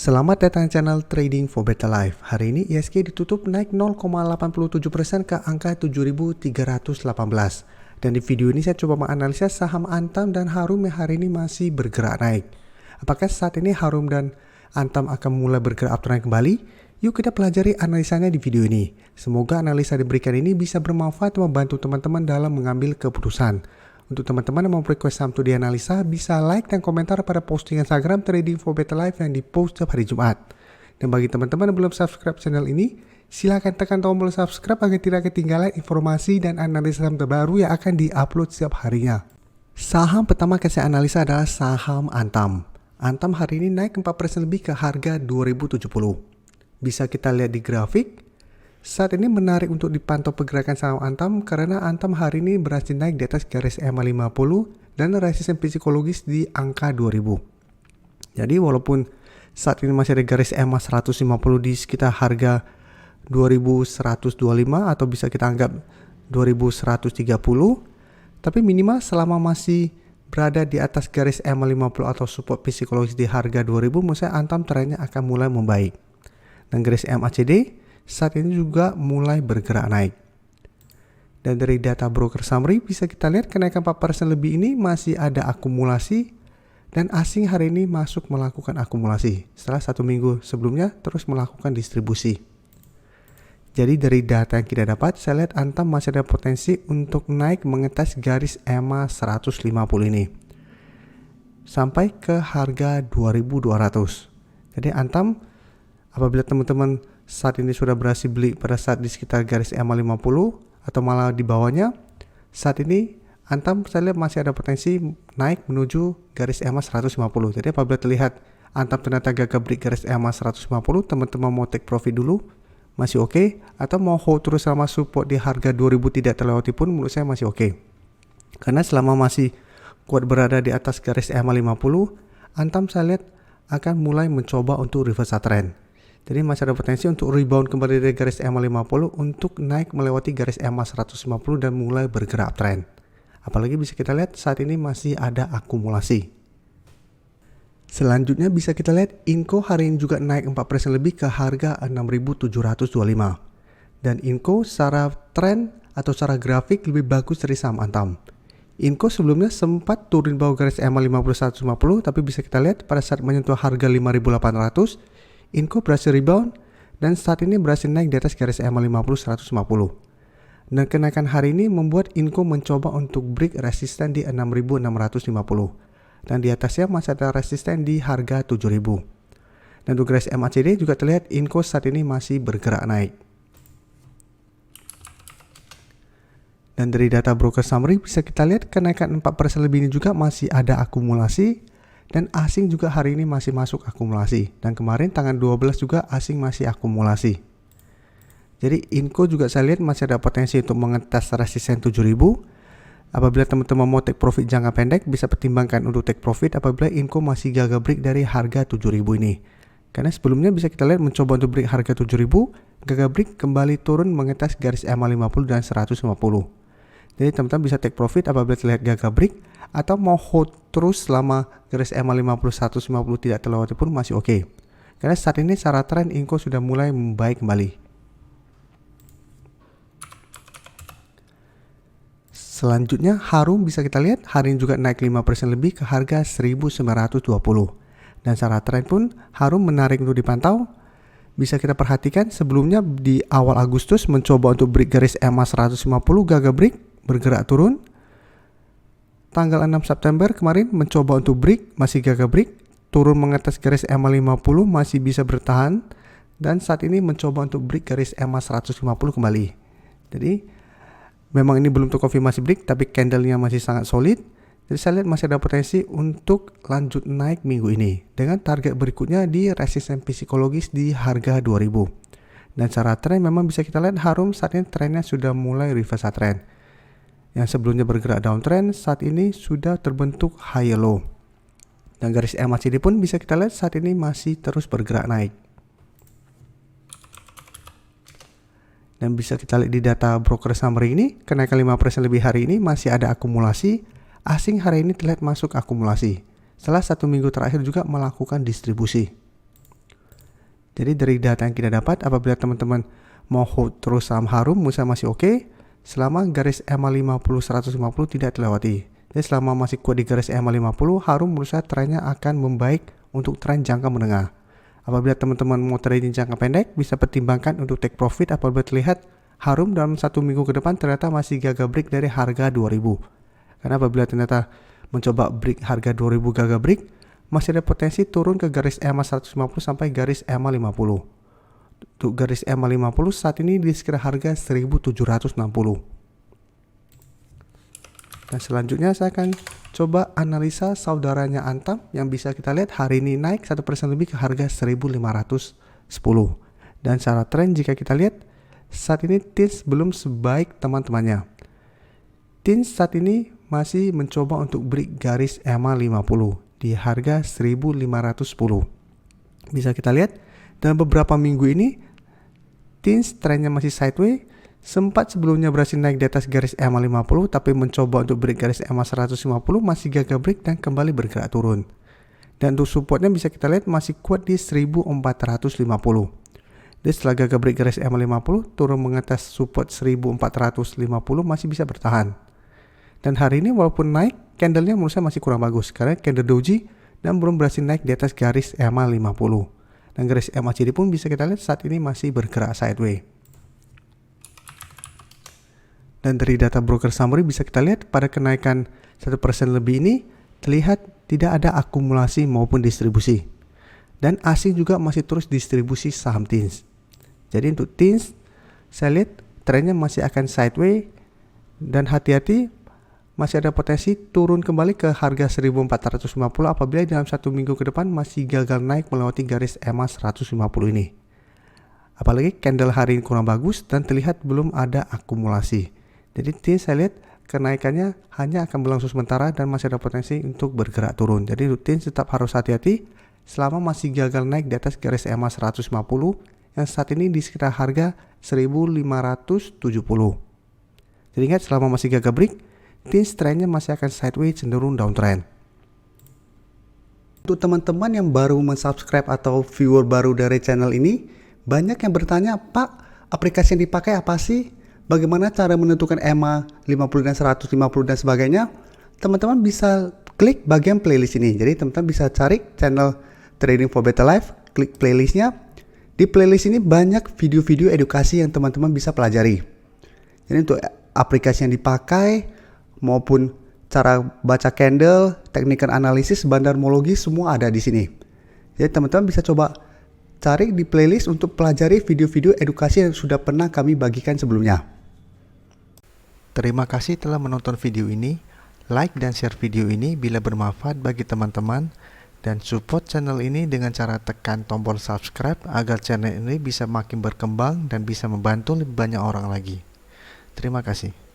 Selamat datang channel Trading for Better Life. Hari ini ISG ditutup naik 0,87% ke angka 7.318. Dan di video ini saya coba menganalisa saham Antam dan Harum yang hari ini masih bergerak naik. Apakah saat ini Harum dan Antam akan mulai bergerak uptrend kembali? Yuk kita pelajari analisanya di video ini. Semoga analisa diberikan ini bisa bermanfaat dan membantu teman-teman dalam mengambil keputusan. Untuk teman-teman yang mau request saham untuk dianalisa, bisa like dan komentar pada posting Instagram Trading for Better Life yang dipost setiap hari Jumat. Dan bagi teman-teman yang belum subscribe channel ini, silakan tekan tombol subscribe agar tidak ketinggalan informasi dan analisa saham terbaru yang akan diupload setiap harinya. Saham pertama yang saya analisa adalah saham Antam. Antam hari ini naik 4% lebih ke harga 2070. Bisa kita lihat di grafik. Saat ini menarik untuk dipantau pergerakan saham Antam karena Antam hari ini berhasil naik di atas garis EMA 50 dan resisten psikologis di angka 2000. Jadi walaupun saat ini masih ada garis EMA 150 di sekitar harga 2125 atau bisa kita anggap 2130, tapi minimal selama masih berada di atas garis EMA 50 atau support psikologis di harga 2000, menurut saya Antam trennya akan mulai membaik. Dan garis MACD saat ini juga mulai bergerak naik. Dan dari data broker summary bisa kita lihat kenaikan 4% lebih ini masih ada akumulasi dan asing hari ini masuk melakukan akumulasi setelah 1 minggu sebelumnya terus melakukan distribusi. Jadi dari data yang kita dapat, saya lihat Antam masih ada potensi untuk naik mengetes garis EMA 150 ini sampai ke harga 2200. Jadi Antam, apabila teman-teman saat ini sudah berhasil beli pada saat di sekitar garis EMA 50 atau malah di bawahnya, saat ini Antam saya lihat masih ada potensi naik menuju garis EMA 150. Jadi apabila terlihat Antam ternyata gagal break garis EMA 150, teman-teman mau take profit dulu masih oke, atau mau hold terus selama support di harga 2000 tidak terlewati pun menurut saya masih oke. Karena selama masih kuat berada di atas garis EMA 50, Antam saya lihat akan mulai mencoba untuk reversal trend. Jadi masih ada potensi untuk rebound kembali dari garis EMA 50 untuk naik melewati garis EMA 150 dan mulai bergerak uptrend. Apalagi bisa kita lihat saat ini masih ada akumulasi. Selanjutnya bisa kita lihat Inco hari ini juga naik 4% lebih ke harga 6.725. Dan Inco secara tren atau secara grafik lebih bagus dari saham Antam. Inco sebelumnya sempat turun bawah garis EMA 50 150, tapi bisa kita lihat pada saat menyentuh harga 5.800, Inco berhasil rebound dan saat ini berhasil naik di atas garis EMA 50 150. Dan kenaikan hari ini membuat Inco mencoba untuk break resisten di 6.650. Dan di atasnya masih ada resisten di harga 7.000. Dan untuk garis MACD juga terlihat Inco saat ini masih bergerak naik. Dan dari data broker summary bisa kita lihat kenaikan 4% lebih ini juga masih ada akumulasi. Dan asing juga hari ini masih masuk akumulasi. Dan kemarin tanggal 12 juga asing masih akumulasi. Jadi Inco juga saya lihat masih ada potensi untuk mengetes resisten 7000. Apabila teman-teman mau take profit jangka pendek, bisa pertimbangkan untuk take profit apabila Inco masih gagal break dari harga 7000 ini. Karena sebelumnya bisa kita lihat mencoba untuk break harga 7000, gagal break kembali turun mengetes garis EMA 50 dan 150. Jadi teman-teman bisa take profit apabila terlihat gagal break atau mau hold terus selama garis EMA 50 150 tidak terlewati pun masih oke. Karena saat ini secara tren Inco sudah mulai membaik kembali. Selanjutnya Harum bisa kita lihat hari ini juga naik 5% lebih ke harga 1920. Dan secara tren pun Harum menarik untuk dipantau. Bisa kita perhatikan sebelumnya di awal Agustus mencoba untuk break garis EMA 150 gagal break, bergerak turun. Tanggal 6 September kemarin mencoba untuk break, masih gagal break, turun mengetes garis EMA 50 masih bisa bertahan, dan saat ini mencoba untuk break garis EMA 150 kembali. Jadi memang ini belum terkonfirmasi break, tapi candlenya masih sangat solid. Jadi saya lihat masih ada potensi untuk lanjut naik minggu ini dengan target berikutnya di resisten psikologis di harga 2000. Dan secara tren memang bisa kita lihat Harum saat ini trennya sudah mulai reversal trend. Yang sebelumnya bergerak downtrend saat ini sudah terbentuk high low. Dan garis MACD pun bisa kita lihat saat ini masih terus bergerak naik. Dan bisa kita lihat di data broker summary ini, kenaikan 5% lebih hari ini masih ada akumulasi. Asing hari ini terlihat masuk akumulasi. Setelah 1 minggu terakhir juga melakukan distribusi. Jadi dari data yang kita dapat, apabila teman-teman mau hold terus saham Harum, misalnya masih oke, selama garis EMA 50 150 tidak dilewati. Jadi selama masih kuat di garis EMA 50, Harum menurut saya trennya akan membaik untuk tren jangka menengah. Apabila teman-teman mau trading jangka pendek, bisa pertimbangkan untuk take profit apabila terlihat Harum dalam 1 minggu ke depan ternyata masih gagal break dari harga 2000. Karena apabila ternyata mencoba break harga 2000 gagal break, masih ada potensi turun ke garis EMA 150 sampai garis EMA 50. Untuk garis EMA 50 saat ini di sekitar harga 1760. Dan selanjutnya saya akan coba analisa saudaranya Antam yang bisa kita lihat hari ini naik 1% lebih ke harga 1510. Dan secara tren jika kita lihat saat ini TINS belum sebaik teman-temannya. TINS saat ini masih mencoba untuk break garis EMA 50 di harga 1510. Bisa kita lihat dalam beberapa minggu ini TINS trennya masih sideways. Sempat sebelumnya berhasil naik di atas garis EMA 50 tapi mencoba untuk break garis EMA 150 masih gagal break dan kembali bergerak turun. Dan untuk supportnya bisa kita lihat masih kuat di 1450. Jadi setelah gagal break garis EMA 50 turun mengatas support 1450 masih bisa bertahan. Dan hari ini walaupun naik, candlenya menurut saya masih kurang bagus karena candle doji dan belum berhasil naik di atas garis EMA 50. Dan garis EMA CD pun bisa kita lihat saat ini masih bergerak sideways. Dan dari data broker summary bisa kita lihat pada kenaikan 1% lebih ini terlihat tidak ada akumulasi maupun distribusi. Dan asing juga masih terus distribusi saham TINS. Jadi untuk TINS saya lihat trennya masih akan sideways dan hati-hati masih ada potensi turun kembali ke harga 1450 apabila dalam 1 minggu ke depan masih gagal naik melewati garis EMA 150 ini. Apalagi candle hari ini kurang bagus dan terlihat belum ada akumulasi. Jadi TINS saya lihat kenaikannya hanya akan berlangsung sementara dan masih ada potensi untuk bergerak turun. Jadi TINS tetap harus hati-hati selama masih gagal naik di atas garis EMA 150 yang saat ini di sekitar harga 1570. Jadi ingat selama masih gagal break, TINS trennya masih akan sideways cenderung downtrend. Untuk teman-teman yang baru mensubscribe atau viewer baru dari channel ini, banyak yang bertanya, Pak, aplikasi yang dipakai apa sih? Bagaimana cara menentukan EMA 50 dan 150 dan sebagainya? Teman-teman bisa klik bagian playlist ini. Jadi teman-teman bisa cari channel Trading for Better Life, klik playlistnya. Di playlist ini banyak video-video edukasi yang teman-teman bisa pelajari. Jadi untuk aplikasi yang dipakai maupun cara baca candle, teknik analisis, bandarmologi semua ada di sini. Jadi teman-teman bisa coba cari di playlist untuk pelajari video-video edukasi yang sudah pernah kami bagikan sebelumnya. Terima kasih telah menonton video ini. Like dan share video ini bila bermanfaat bagi teman-teman. Dan support channel ini dengan cara tekan tombol subscribe agar channel ini bisa makin berkembang dan bisa membantu lebih banyak orang lagi. Terima kasih.